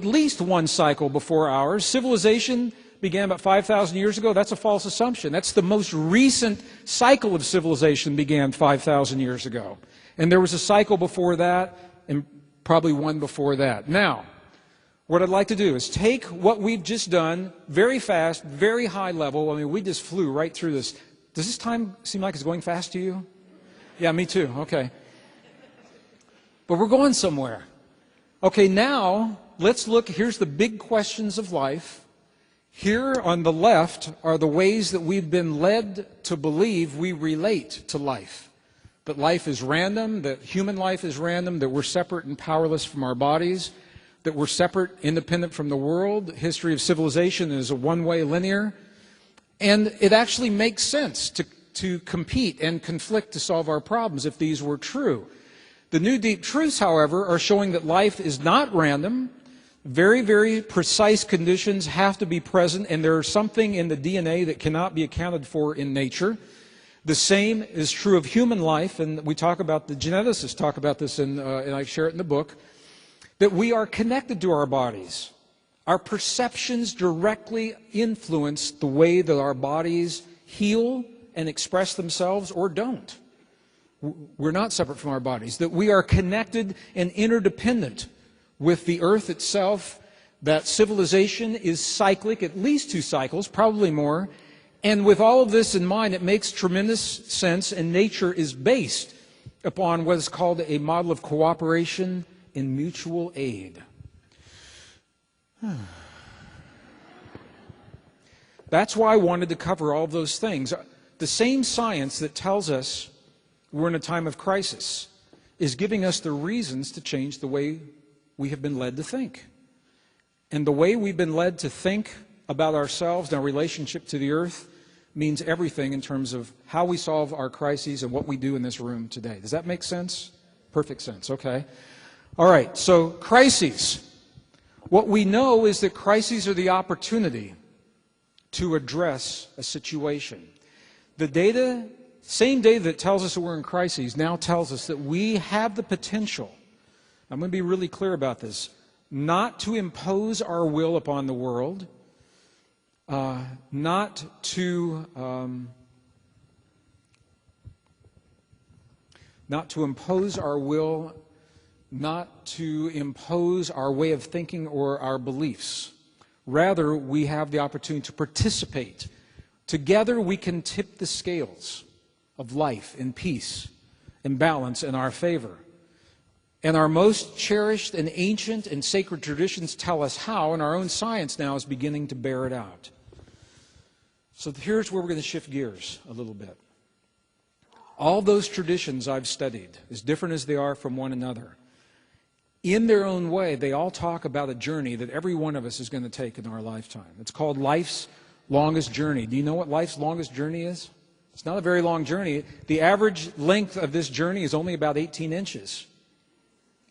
least one cycle before ours. Civilization began about 5,000 years ago. That's a false assumption. That's the most recent cycle of civilization began 5,000 years ago. And there was a cycle before that and probably one before that. Now, what I'd like to do is take what we've just done very fast, very high level. I mean, we just flew right through this. Does this time seem like it's going fast to you? Yeah, me too. Okay. But we're going somewhere. Okay, now let's look. Here's the big questions of life. Here on the left are the ways that we've been led to believe we relate to life. That life is random, that human life is random, that we're separate and powerless from our bodies, that we're separate, independent from the world. The history of civilization is a one-way linear. And it actually makes sense to compete and conflict to solve our problems if these were true. The new deep truths, however, are showing that life is not random. Very, very precise conditions have to be present, and there is something in the DNA that cannot be accounted for in nature. The same is true of human life, and we talk about, the geneticists talk about this, and I share it in the book, that we are connected to our bodies. Our perceptions directly influence the way that our bodies heal and express themselves or don't. We're not separate from our bodies, that we are connected and interdependent with the earth itself, that civilization is cyclic, at least 2 cycles, probably more. And with all of this in mind, it makes tremendous sense, and nature is based upon what is called a model of cooperation and mutual aid. That's why I wanted to cover all those things. The same science that tells us we're in a time of crisis is giving us the reasons to change the way we have been led to think. And the way we've been led to think about ourselves and our relationship to the earth means everything in terms of how we solve our crises and what we do in this room today. Does that make sense? Perfect sense, okay. All right, so crises. What we know is that crises are the opportunity to address a situation. The data, same data that tells us that we're in crises, now tells us that we have the potential, I'm going to be really clear about this, not to impose our will upon the world, not to impose our will, not to impose our way of thinking or our beliefs. Rather, we have the opportunity to participate. Together, we can tip the scales of life in peace and balance in our favor. And our most cherished and ancient and sacred traditions tell us how, and our own science now is beginning to bear it out. So here's where we're going to shift gears a little bit. All those traditions I've studied, as different as they are from one another, in their own way, they all talk about a journey that every one of us is going to take in our lifetime. It's called life's longest journey. Do you know what life's longest journey is? It's not a very long journey. The average length of this journey is only about 18 inches.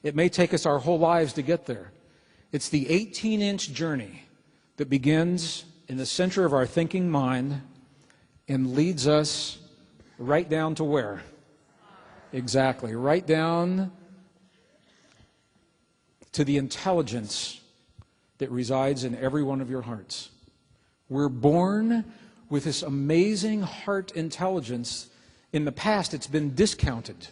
It may take us our whole lives to get there. It's the 18-inch journey that begins in the center of our thinking mind and leads us right down to where? Exactly, right down to the intelligence that resides in every one of your hearts. We're born with this amazing heart intelligence. In the past, it's been discounted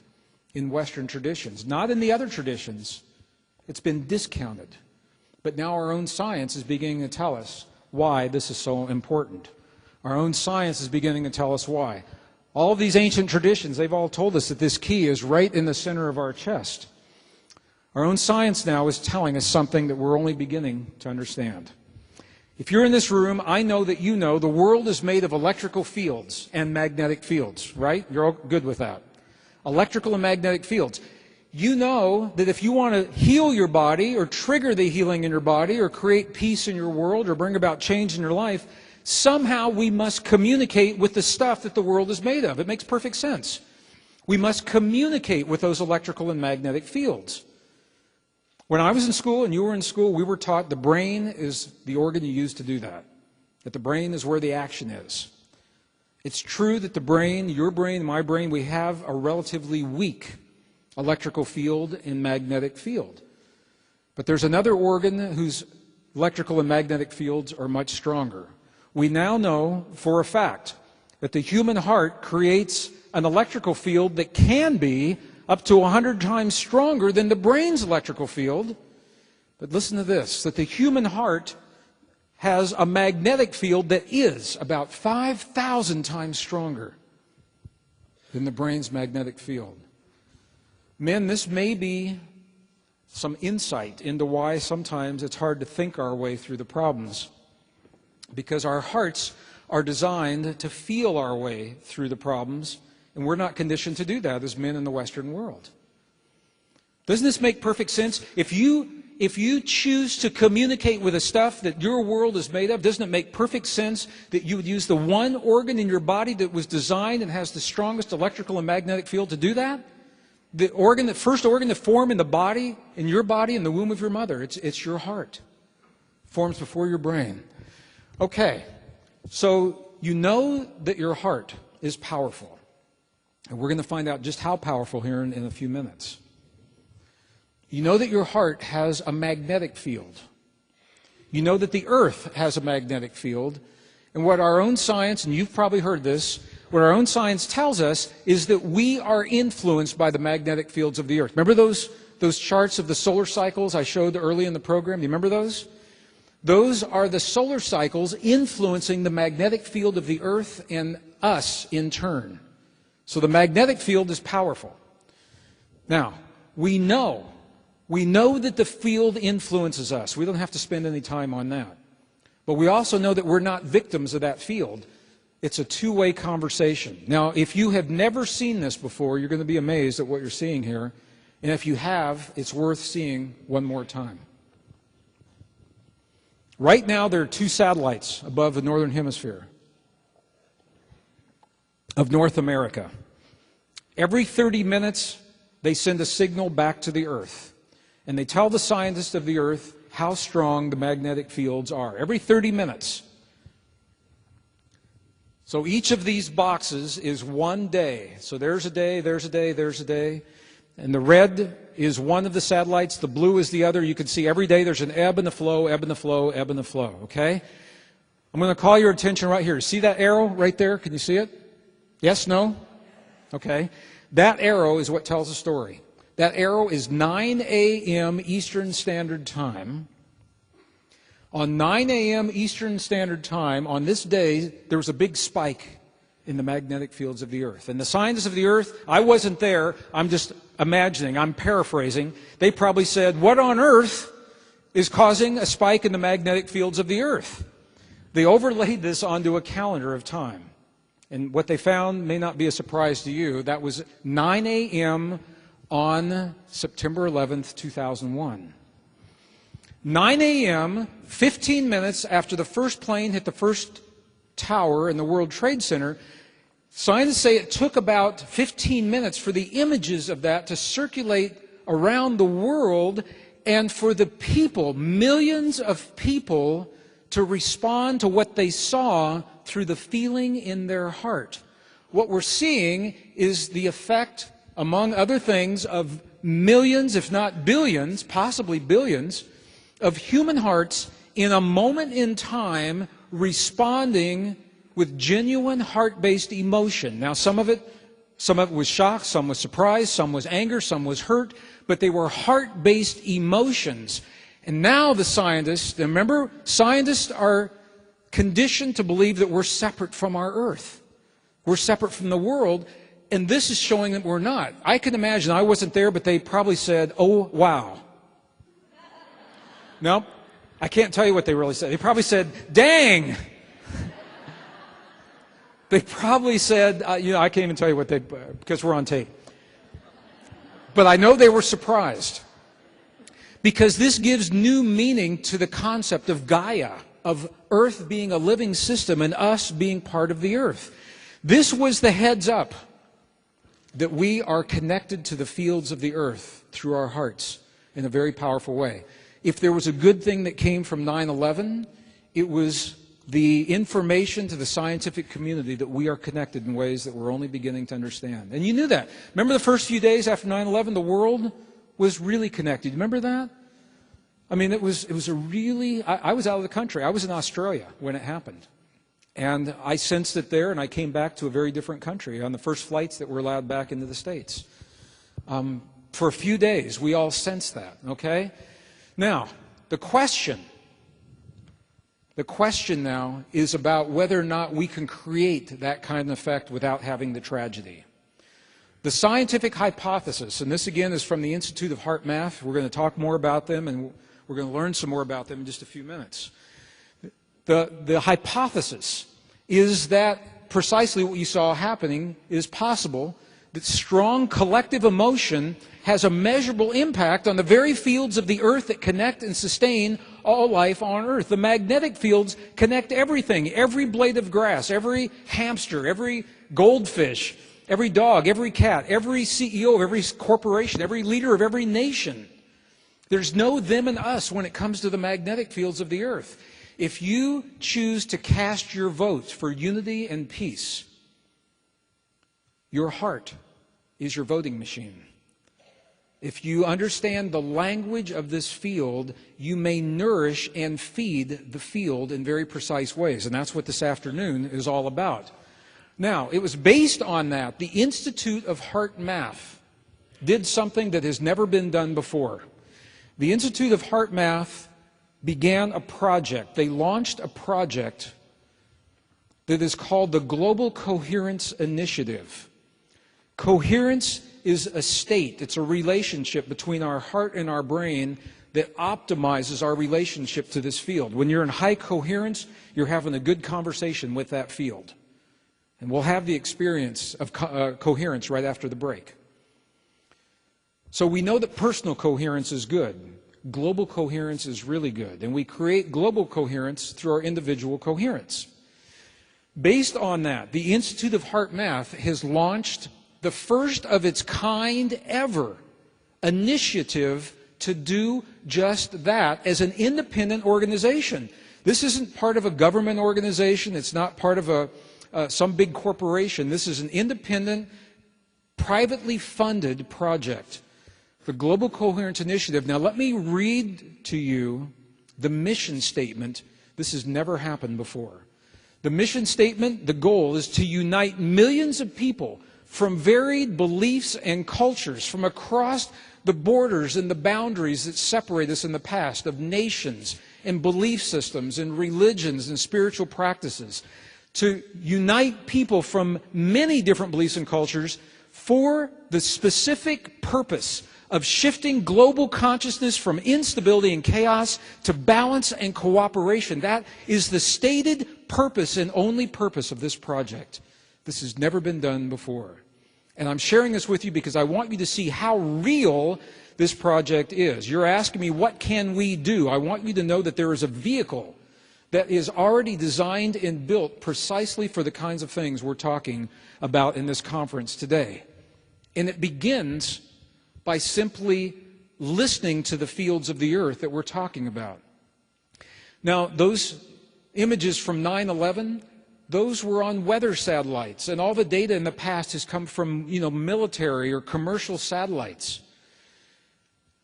in Western traditions. Not in the other traditions. It's been discounted. But now our own science is beginning to tell us why this is so important. Our own science is beginning to tell us why. All of these ancient traditions, they've all told us that this key is right in the center of our chest. Our own science now is telling us something that we're only beginning to understand. If you're in this room, I know that you know the world is made of electrical fields and magnetic fields, right? You're all good with that. Electrical and magnetic fields. You know that if you want to heal your body or trigger the healing in your body or create peace in your world or bring about change in your life, somehow we must communicate with the stuff that the world is made of. It makes perfect sense. We must communicate with those electrical and magnetic fields. When I was in school and you were in school, we were taught the brain is the organ you use to do that. That the brain is where the action is. It's true that the brain, your brain, my brain, we have a relatively weak electrical field and magnetic field. But there's another organ whose electrical and magnetic fields are much stronger. We now know for a fact that the human heart creates an electrical field that can be up to 100 times stronger than the brain's electrical field. But listen to this, that the human heart has a magnetic field that is about 5,000 times stronger than the brain's magnetic field. Men, this may be some insight into why sometimes it's hard to think our way through the problems, because our hearts are designed to feel our way through the problems, and we're not conditioned to do that as men in the Western world. Doesn't this make perfect sense? If you choose to communicate with the stuff that your world is made of, doesn't it make perfect sense that you would use the one organ in your body that was designed and has the strongest electrical and magnetic field to do that? The first organ to form in the body, in your body, in the womb of your mother, it's your heart. It forms before your brain. Okay, so you know that your heart is powerful. And we're going to find out just how powerful here in a few minutes. You know that your heart has a magnetic field. You know that the earth has a magnetic field. And what our own science, and you've probably heard this, what our own science tells us is that we are influenced by the magnetic fields of the earth. Remember those charts of the solar cycles I showed early in the program? Do you remember those? Those are the solar cycles influencing the magnetic field of the earth and us in turn. So the magnetic field is powerful. Now, we know that the field influences us. We don't have to spend any time on that. But we also know that we're not victims of that field. It's a two-way conversation. Now, if you have never seen this before, you're going to be amazed at what you're seeing here. And if you have, it's worth seeing one more time. Right now, there are 2 satellites above the northern hemisphere of North America. Every 30 minutes, they send a signal back to the Earth. And they tell the scientists of the Earth how strong the magnetic fields are. Every 30 minutes. So each of these boxes is one day. So there's a day, there's a day, there's a day. And the red is one of the satellites, the blue is the other. You can see every day there's an ebb and a flow, ebb and a flow, ebb and a flow, okay? I'm going to call your attention right here. See that arrow right there? Can you see it? Yes, no? Okay. That arrow is what tells the story. That arrow is 9 a.m. Eastern Standard Time. On 9 a.m. Eastern Standard Time, on this day, there was a big spike in the magnetic fields of the Earth. And the scientists of the Earth, I wasn't there, I'm just imagining, I'm paraphrasing, they probably said, what on earth is causing a spike in the magnetic fields of the Earth? They overlaid this onto a calendar of time. And what they found may not be a surprise to you. That was 9 a.m. on September 11th, 2001. 9 a.m., 15 minutes after the first plane hit the first tower in the World Trade Center, scientists say it took about 15 minutes for the images of that to circulate around the world and for the people, millions of people, to respond to what they saw through the feeling in their heart. What we're seeing is the effect, among other things, of millions, if not billions, possibly billions, of human hearts in a moment in time responding with genuine heart-based emotion. Now, some of it was shock, some was surprise, some was anger, some was hurt, but they were heart-based emotions. And now the scientists, remember, scientists are conditioned to believe that we're separate from our earth. We're separate from the world, and this is showing that we're not. I can imagine, I wasn't there, but they probably said, oh, wow. No, I can't tell you what they really said. They probably said, dang. They probably said, I can't even tell you what they, because we're on tape. But I know they were surprised. Because this gives new meaning to the concept of Gaia, of Earth being a living system and us being part of the Earth. This was the heads up that we are connected to the fields of the Earth through our hearts in a very powerful way. If there was a good thing that came from 9/11, it was the information to the scientific community that we are connected in ways that we're only beginning to understand. And you knew that. Remember the first few days after 9/11, the world was really connected. Remember that? I mean, it was a really, I was out of the country. I was in Australia when it happened. And I sensed it there, and I came back to a very different country on the first flights that were allowed back into the States. For a few days, we all sensed that, okay? Now, the question now is about whether or not we can create that kind of effect without having the tragedy. The scientific hypothesis, and this again is from the Institute of Heart Math. We're going to talk more about them, and we're going to learn some more about them in just a few minutes. The hypothesis is that precisely what you saw happening is possible, that strong collective emotion has a measurable impact on the very fields of the earth that connect and sustain all life on earth. The magnetic fields connect everything, every blade of grass, every hamster, every goldfish, every dog, every cat, every CEO of every corporation, every leader of every nation. There's no them and us when it comes to the magnetic fields of the earth. If you choose to cast your vote for unity and peace, your heart is your voting machine. If you understand the language of this field, you may nourish and feed the field in very precise ways. And that's what this afternoon is all about. Now, it was based on that. The Institute of Heart Math did something that has never been done before. The Institute of Heart Math began a project. They launched a project that is called the Global Coherence Initiative. Coherence is a state, it's a relationship between our heart and our brain that optimizes our relationship to this field. When you're in high coherence, you're having a good conversation with that field. And we'll have the experience of coherence right after the break. So we know that personal coherence is good. Global coherence is really good. And we create global coherence through our individual coherence. Based on that, the Institute of Heart Math has launched the first of its kind ever initiative to do just that as an independent organization. This isn't part of a government organization. It's not part of some big corporation. This is an independent, privately funded project. The Global Coherence Initiative. Now let me read to you the mission statement. This has never happened before. The mission statement, the goal is to unite millions of people from varied beliefs and cultures from across the borders and the boundaries that separate us in the past of nations and belief systems and religions and spiritual practices, to unite people from many different beliefs and cultures for the specific purpose of shifting global consciousness from instability and chaos to balance and cooperation. That is the stated purpose and only purpose of this project. This has never been done before. And I'm sharing this with you because I want you to see how real this project is. You're asking me, what can we do? I want you to know that there is a vehicle that is already designed and built precisely for the kinds of things we're talking about in this conference today. And it begins by simply listening to the fields of the earth that we're talking about. Now, those images from 9/11, those were on weather satellites, and all the data in the past has come from, military or commercial satellites.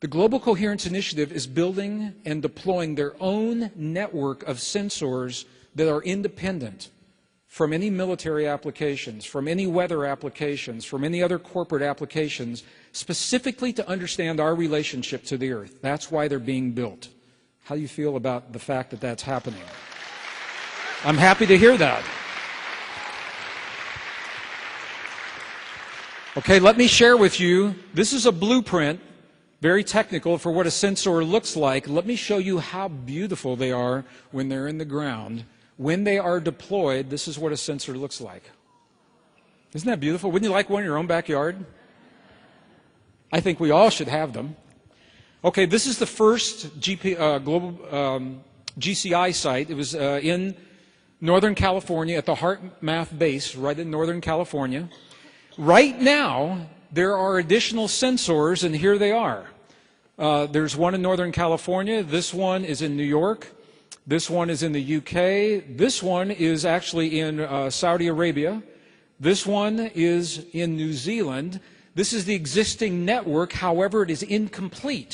The Global Coherence Initiative is building and deploying their own network of sensors that are independent from any military applications, from any weather applications, from any other corporate applications, specifically to understand our relationship to the earth. That's why they're being built. How do you feel about the fact that that's happening? I'm happy to hear that. Okay, let me share with you, this is a blueprint, very technical, for what a sensor looks like. Let me show you how beautiful they are when they're in the ground. When they are deployed, this is what a sensor looks like. Isn't that beautiful? Wouldn't you like one in your own backyard? I think we all should have them. Okay, this is the first global GCI site. It was in Northern California at the Heart Math base, right in Northern California. Right now, there are additional sensors, and here they are. There's one in Northern California. This one is in New York. This one is in the UK. This one is actually in Saudi Arabia. This one is in New Zealand. This is the existing network. However, it is incomplete.